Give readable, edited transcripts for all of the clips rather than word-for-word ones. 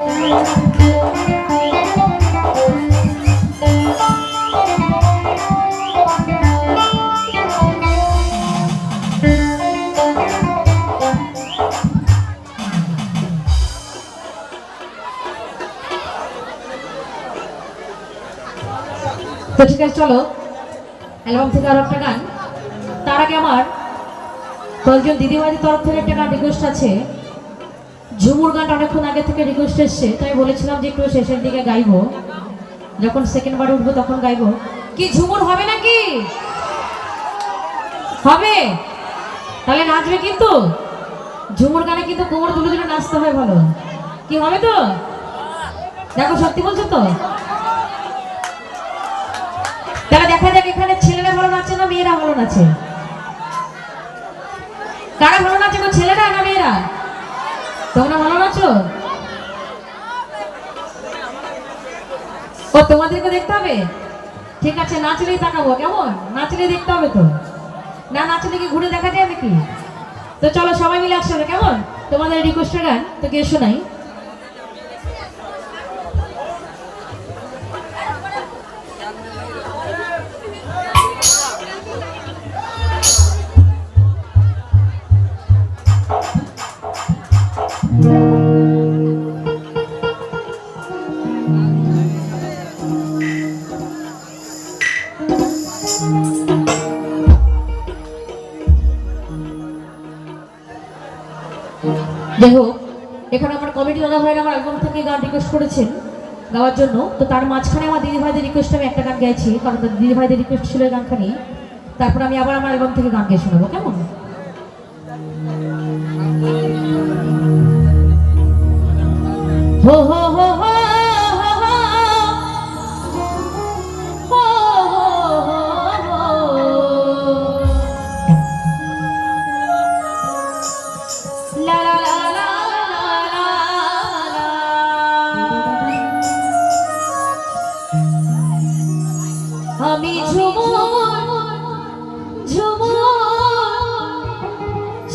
তো ঠিক আছে, চলো অ্যালবাম থেকে আরো একটা গান। তার আগে আমার কয়েকজন দিদিভাইদের তরফ থেকে একটা গান রিকোয়েস্ট আছে। ঝুমুর গানটা অনেকক্ষণ আগে থেকে রিকোয়েস্ট এসছে, তাই বলেছিলাম যে একটু শেষের দিকে গাইবো, যখন সেকেন্ড বার উঠবো তখন গাইবো। কি ঝুমুর হবে নাকি? হবে? তাহলে নাচবে কিন্তু। ঝুমুর গানে কিন্তু কোমর তুলে তুলে নাচতে হয় ভালো। কি হবে তো? দেখো, সত্যি বলছো তো? তাহলে দেখা যাক এখানে ছেলেরা ভালো নাচে না মেয়েরা ভালো নাচে। কারা ভালো নাচে গো, ছেলেরা না মেয়েরা? তোমরা ভালো নাচো? ও, তোমাদেরকে দেখতে হবে? ঠিক আছে, নাচলেই তাকাবো। কেমন? নাচলেই দেখতে হবে তো, না নাচলে কি ঘুরে দেখা যায় নাকি? তো চলো সবাই মিলে একসাথে, কেমন? তোমাদের রিকোয়েস্টের গান তো কে শোনাই। যাই হোক, এখানে আমার কমিটি দাদা ভাইরা আমার অ্যালবাম থেকে গান রিকোয়েস্ট করেছেন গাওয়ার জন্য। তো তার মাঝখানে আমার দিদিভাইদের রিকোয়েস্ট আমি একটা গান গাইছি, কারণ দিদিভাইদের রিকোয়েস্ট ছিল এই গানখানি। তারপর আমি আবার আমার অ্যালবাম থেকে গান গিয়ে শোনাবো, কেমন? হো হো হো হো আমি ঝুমুর ঝুমুর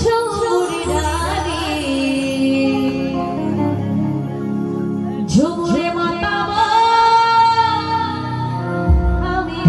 ঝুমুর রানী, ঝুমুরে মাতাবো আমি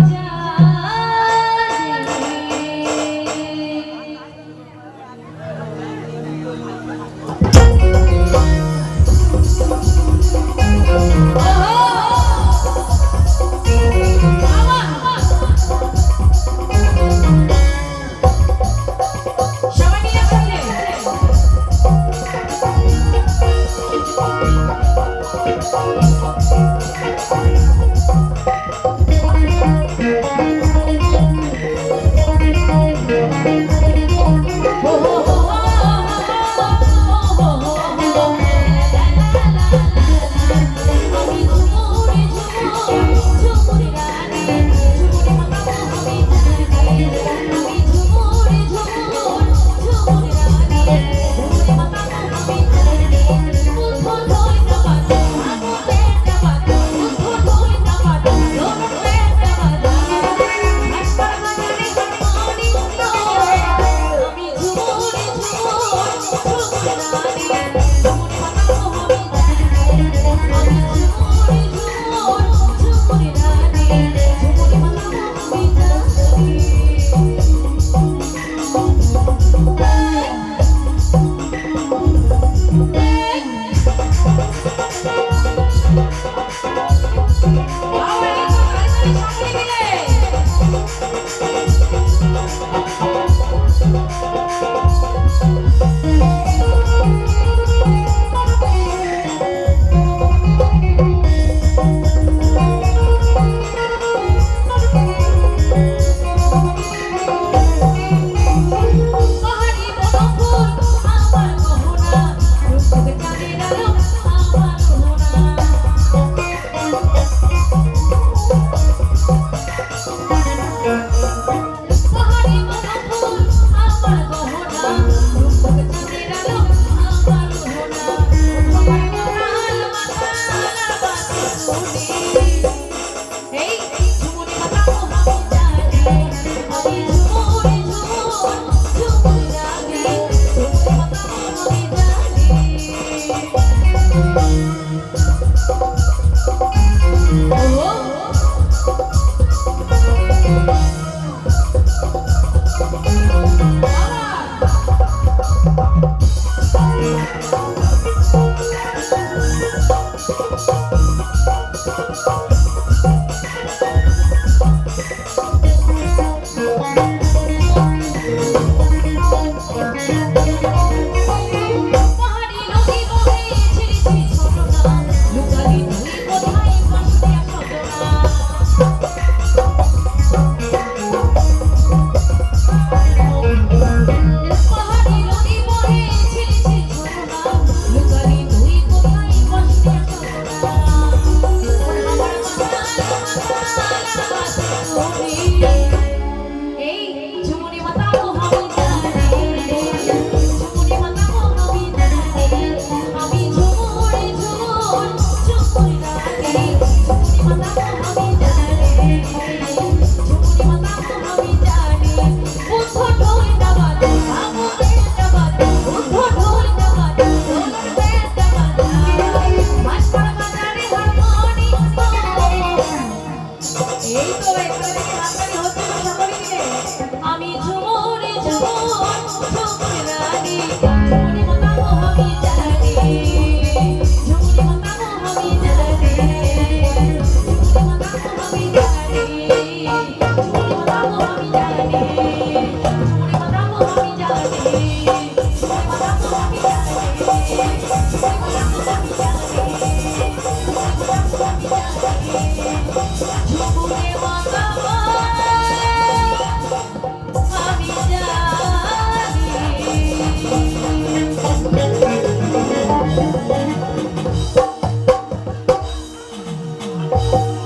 ও